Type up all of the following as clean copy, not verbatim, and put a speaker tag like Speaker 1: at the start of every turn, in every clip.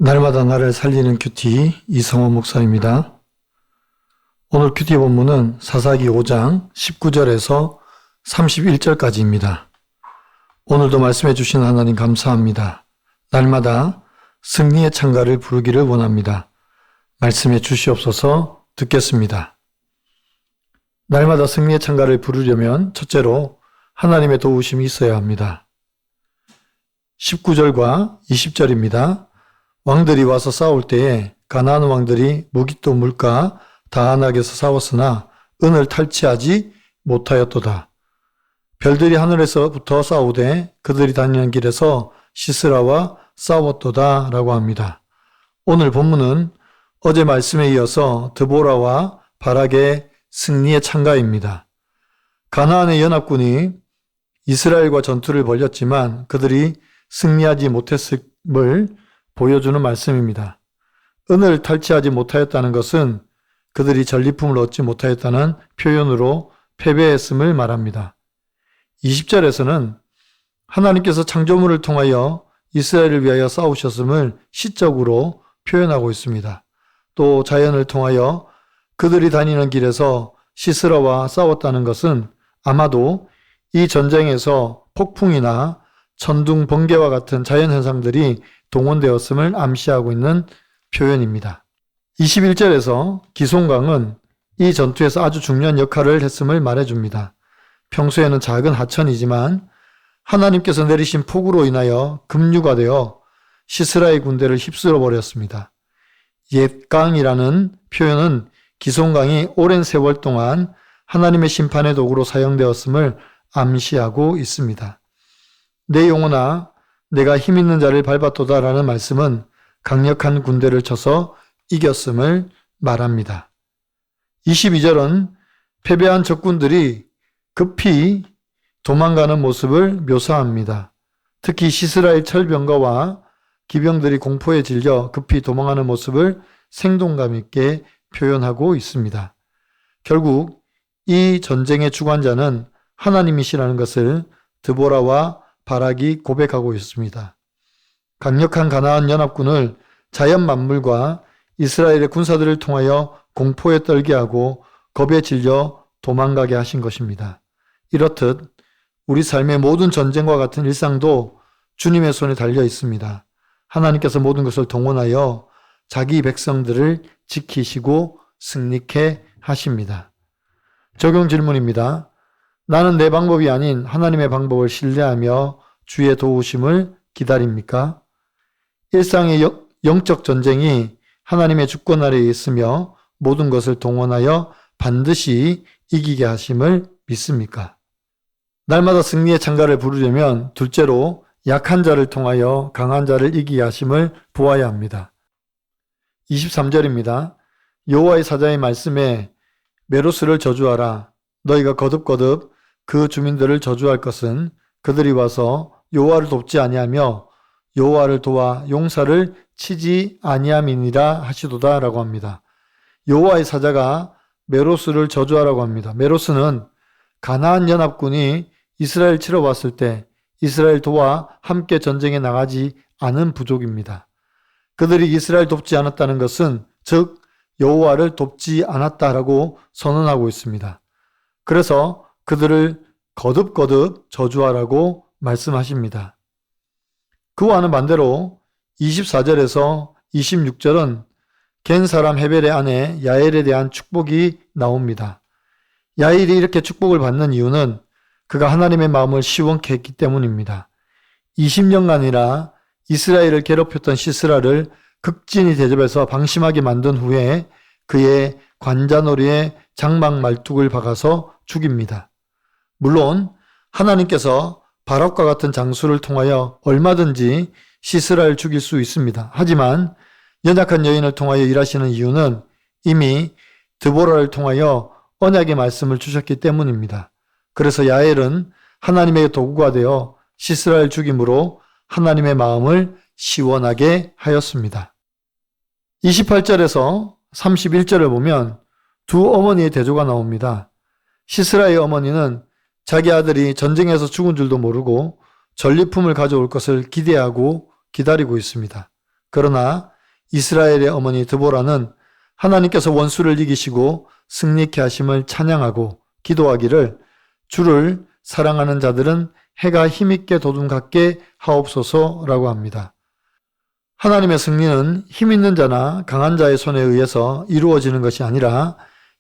Speaker 1: 날마다 나를 살리는 큐티 이성호 목사입니다. 오늘 큐티 본문은 사사기 5장 19절에서 31절까지입니다. 오늘도 말씀해 주신 하나님 감사합니다. 날마다 승리의 찬가를 부르기를 원합니다. 말씀해 주시옵소서. 듣겠습니다. 날마다 승리의 찬가를 부르려면 첫째로 하나님의 도우심이 있어야 합니다. 19절과 20절입니다. 왕들이 와서 싸울 때에 가나안 왕들이 무기또 물가 다한악에서 싸웠으나 은을 탈취하지 못하였도다. 별들이 하늘에서부터 싸우되 그들이 다니는 길에서 시스라와 싸웠도다 라고 합니다. 오늘 본문은 어제 말씀에 이어서 드보라와 바락의 승리의 찬가입니다. 가나안의 연합군이 이스라엘과 전투를 벌였지만 그들이 승리하지 못했음을 보여주는 말씀입니다. 은을 탈취하지 못하였다는 것은 그들이 전리품을 얻지 못하였다는 표현으로 패배했음을 말합니다. 20절에서는 하나님께서 창조물을 통하여 이스라엘을 위하여 싸우셨음을 시적으로 표현하고 있습니다. 또 자연을 통하여 그들이 다니는 길에서 시스라와 싸웠다는 것은 아마도 이 전쟁에서 폭풍이나 천둥, 번개와 같은 자연현상들이 동원되었음을 암시하고 있는 표현입니다. 21절에서 기송강은 이 전투에서 아주 중요한 역할을 했음을 말해줍니다. 평소에는 작은 하천이지만 하나님께서 내리신 폭우로 인하여 급류가 되어 시스라의 군대를 휩쓸어 버렸습니다. 옛강이라는 표현은 기송강이 오랜 세월 동안 하나님의 심판의 도구로 사용되었음을 암시하고 있습니다. 내 영혼아 내가 힘있는 자를 밟았도다 라는 말씀은 강력한 군대를 쳐서 이겼음을 말합니다. 22절은 패배한 적군들이 급히 도망가는 모습을 묘사합니다. 특히 시스라의 철병거와 기병들이 공포에 질려 급히 도망하는 모습을 생동감 있게 표현하고 있습니다. 결국 이 전쟁의 주관자는 하나님이시라는 것을 드보라와 바락이 고백하고 있습니다. 강력한 가나안 연합군을 자연 만물과 이스라엘의 군사들을 통하여 공포에 떨게 하고 겁에 질려 도망가게 하신 것입니다. 이렇듯 우리 삶의 모든 전쟁과 같은 일상도 주님의 손에 달려 있습니다. 하나님께서 모든 것을 동원하여 자기 백성들을 지키시고 승리케 하십니다. 적용 질문입니다. 나는 내 방법이 아닌 하나님의 방법을 신뢰하며 주의 도우심을 기다립니까? 일상의 영적 전쟁이 하나님의 주권 아래에 있으며 모든 것을 동원하여 반드시 이기게 하심을 믿습니까? 날마다 승리의 찬가를 부르려면 둘째로 약한 자를 통하여 강한 자를 이기게 하심을 보아야 합니다. 23절입니다. 여호와의 사자의 말씀에 메로스를 저주하라. 너희가 거듭거듭 그 주민들을 저주할 것은 그들이 와서 여호와를 돕지 아니하며 여호와를 도와 용사를 치지 아니함이니라 하시도다 라고 합니다. 여호와의 사자가 메로스를 저주하라고 합니다. 메로스는 가나안 연합군이 이스라엘 치러 왔을 때 이스라엘 도와 함께 전쟁에 나가지 않은 부족입니다. 그들이 이스라엘 돕지 않았다는 것은 즉 여호와를 돕지 않았다라고 선언하고 있습니다. 그래서 그들을 거듭거듭 저주하라고 말씀하십니다. 그와는 반대로 24절에서 26절은 겐 사람 헤벨의 아내 야엘에 대한 축복이 나옵니다. 야엘이 이렇게 축복을 받는 이유는 그가 하나님의 마음을 시원케 했기 때문입니다. 20년간이나 이스라엘을 괴롭혔던 시스라를 극진히 대접해서 방심하게 만든 후에 그의 관자놀이에 장막 말뚝을 박아서 죽입니다. 물론 하나님께서 바락과 같은 장수를 통하여 얼마든지 시스라를 죽일 수 있습니다. 하지만 연약한 여인을 통하여 일하시는 이유는 이미 드보라를 통하여 언약의 말씀을 주셨기 때문입니다. 그래서 야엘은 하나님의 도구가 되어 시스라를 죽임으로 하나님의 마음을 시원하게 하였습니다. 28절에서 31절을 보면 두 어머니의 대조가 나옵니다. 시스라의 어머니는 자기 아들이 전쟁에서 죽은 줄도 모르고 전리품을 가져올 것을 기대하고 기다리고 있습니다. 그러나 이스라엘의 어머니 드보라는 하나님께서 원수를 이기시고 승리케 하심을 찬양하고 기도하기를 주를 사랑하는 자들은 해가 힘있게 도둠같게 하옵소서라고 합니다. 하나님의 승리는 힘있는 자나 강한 자의 손에 의해서 이루어지는 것이 아니라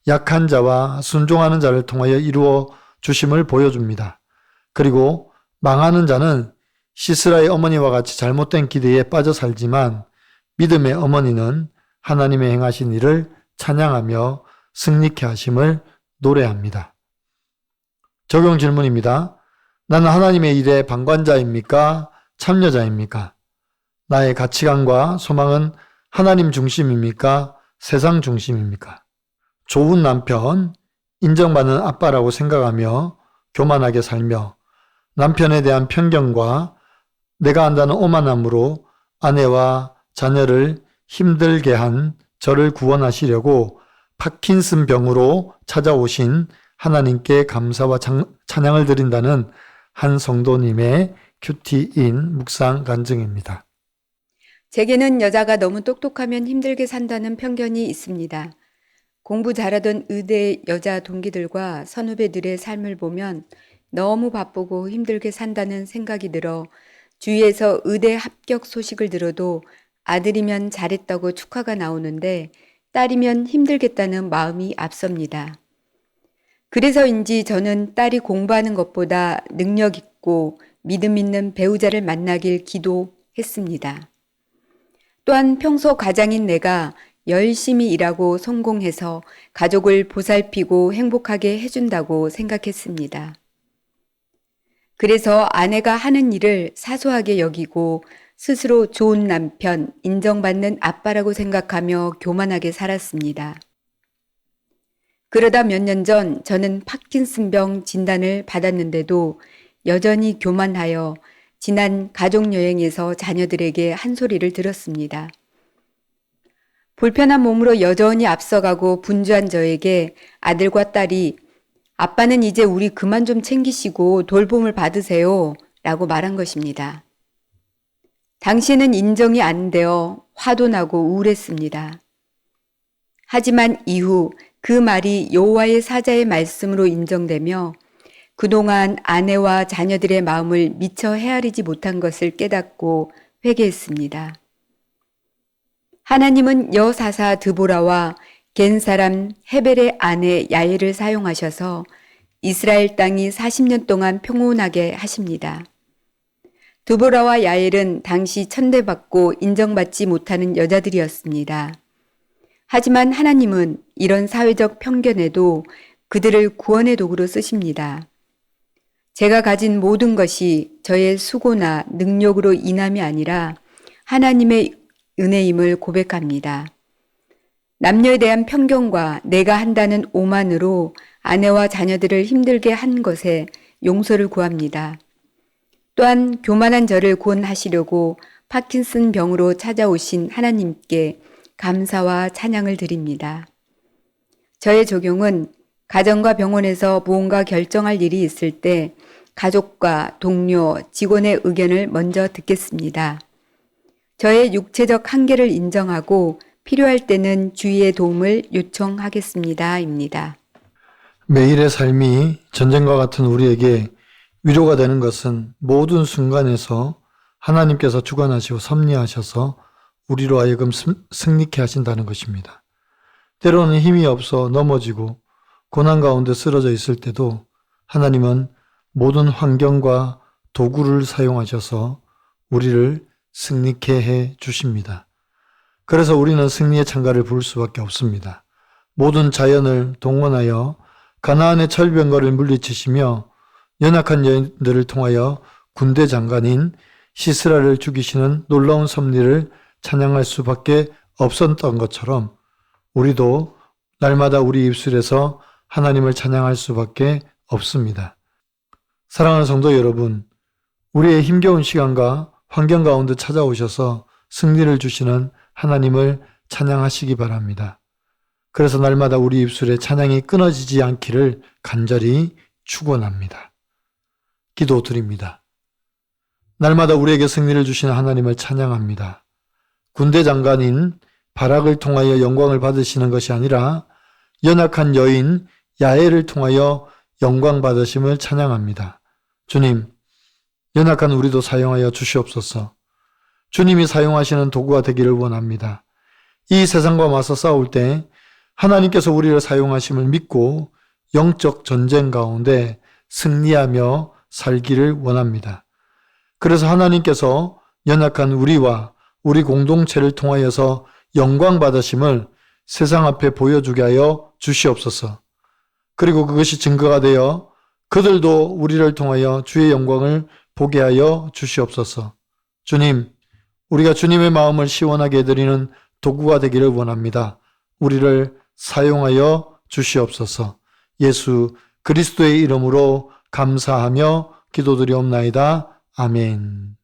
Speaker 1: 약한 자와 순종하는 자를 통하여 이루어 주심을 보여줍니다. 그리고 망하는 자는 시스라의 어머니와 같이 잘못된 기대에 빠져 살지만 믿음의 어머니는 하나님의 행하신 일을 찬양하며 승리케 하심을 노래합니다. 적용 질문입니다. 나는 하나님의 일에 방관자입니까? 참여자입니까? 나의 가치관과 소망은 하나님 중심입니까? 세상 중심입니까? 좋은 남편, 인정받는 아빠라고 생각하며 교만하게 살며 남편에 대한 편견과 내가 한다는 오만함으로 아내와 자녀를 힘들게 한 저를 구원하시려고 파킨슨 병으로 찾아오신 하나님께 감사와 찬양을 드린다는 한 성도님의 큐티인 묵상 간증입니다.
Speaker 2: 제게는 여자가 너무 똑똑하면 힘들게 산다는 편견이 있습니다. 공부 잘하던 의대 여자 동기들과 선후배들의 삶을 보면 너무 바쁘고 힘들게 산다는 생각이 들어 주위에서 의대 합격 소식을 들어도 아들이면 잘했다고 축하가 나오는데 딸이면 힘들겠다는 마음이 앞섭니다. 그래서인지 저는 딸이 공부하는 것보다 능력 있고 믿음 있는 배우자를 만나길 기도했습니다. 또한 평소 가장인 내가 열심히 일하고 성공해서 가족을 보살피고 행복하게 해준다고 생각했습니다. 그래서 아내가 하는 일을 사소하게 여기고 스스로 좋은 남편, 인정받는 아빠라고 생각하며 교만하게 살았습니다. 그러다 몇 년 전 저는 파킨슨병 진단을 받았는데도 여전히 교만하여 지난 가족여행에서 자녀들에게 한 소리를 들었습니다. 불편한 몸으로 여전히 앞서가고 분주한 저에게 아들과 딸이 아빠는 이제 우리 그만 좀 챙기시고 돌봄을 받으세요 라고 말한 것입니다. 당시에는 인정이 안 되어 화도 나고 우울했습니다. 하지만 이후 그 말이 여호와의 사자의 말씀으로 인정되며 그동안 아내와 자녀들의 마음을 미처 헤아리지 못한 것을 깨닫고 회개했습니다. 하나님은 여사사 드보라와 겐 사람 헤벨의 아내 야엘을 사용하셔서 이스라엘 땅이 40년 동안 평온하게 하십니다. 드보라와 야엘은 당시 천대받고 인정받지 못하는 여자들이었습니다. 하지만 하나님은 이런 사회적 편견에도 그들을 구원의 도구로 쓰십니다. 제가 가진 모든 것이 저의 수고나 능력으로 인함이 아니라 하나님의 은혜임을 고백합니다. 남녀에 대한 편견과 내가 한다는 오만으로 아내와 자녀들을 힘들게 한 것에 용서를 구합니다. 또한 교만한 저를 구원하시려고 파킨슨 병으로 찾아오신 하나님께 감사와 찬양을 드립니다. 저의 적용은 가정과 병원에서 무언가 결정할 일이 있을 때 가족과 동료, 직원의 의견을 먼저 듣겠습니다. 저의 육체적 한계를 인정하고 필요할 때는 주위의 도움을 요청하겠습니다.입니다.
Speaker 1: 매일의 삶이 전쟁과 같은 우리에게 위로가 되는 것은 모든 순간에서 하나님께서 주관하시고 섭리하셔서 우리로 하여금 승리케 하신다는 것입니다. 때로는 힘이 없어 넘어지고 고난 가운데 쓰러져 있을 때도 하나님은 모든 환경과 도구를 사용하셔서 우리를 승리케 해 주십니다. 그래서 우리는 승리의 창가를 부를 수밖에 없습니다. 모든 자연을 동원하여 가나안의 철병거를 물리치시며 연약한 여인들을 통하여 군대 장관인 시스라를 죽이시는 놀라운 섭리를 찬양할 수밖에 없었던 것처럼 우리도 날마다 우리 입술에서 하나님을 찬양할 수밖에 없습니다. 사랑하는 성도 여러분, 우리의 힘겨운 시간과 환경 가운데 찾아오셔서 승리를 주시는 하나님을 찬양하시기 바랍니다. 그래서 날마다 우리 입술에 찬양이 끊어지지 않기를 간절히 축원합니다. 기도드립니다. 날마다 우리에게 승리를 주시는 하나님을 찬양합니다. 군대 장관인 바락을 통하여 영광을 받으시는 것이 아니라 연약한 여인 야엘을 통하여 영광 받으심을 찬양합니다. 주님, 연약한 우리도 사용하여 주시옵소서. 주님이 사용하시는 도구가 되기를 원합니다. 이 세상과 맞서 싸울 때 하나님께서 우리를 사용하심을 믿고 영적 전쟁 가운데 승리하며 살기를 원합니다. 그래서 하나님께서 연약한 우리와 우리 공동체를 통하여서 영광 받으심을 세상 앞에 보여주게 하여 주시옵소서. 그리고 그것이 증거가 되어 그들도 우리를 통하여 주의 영광을 보게 하여 주시옵소서. 주님, 우리가 주님의 마음을 시원하게 해드리는 도구가 되기를 원합니다. 우리를 사용하여 주시옵소서. 예수 그리스도의 이름으로 감사하며 기도드리옵나이다. 아멘.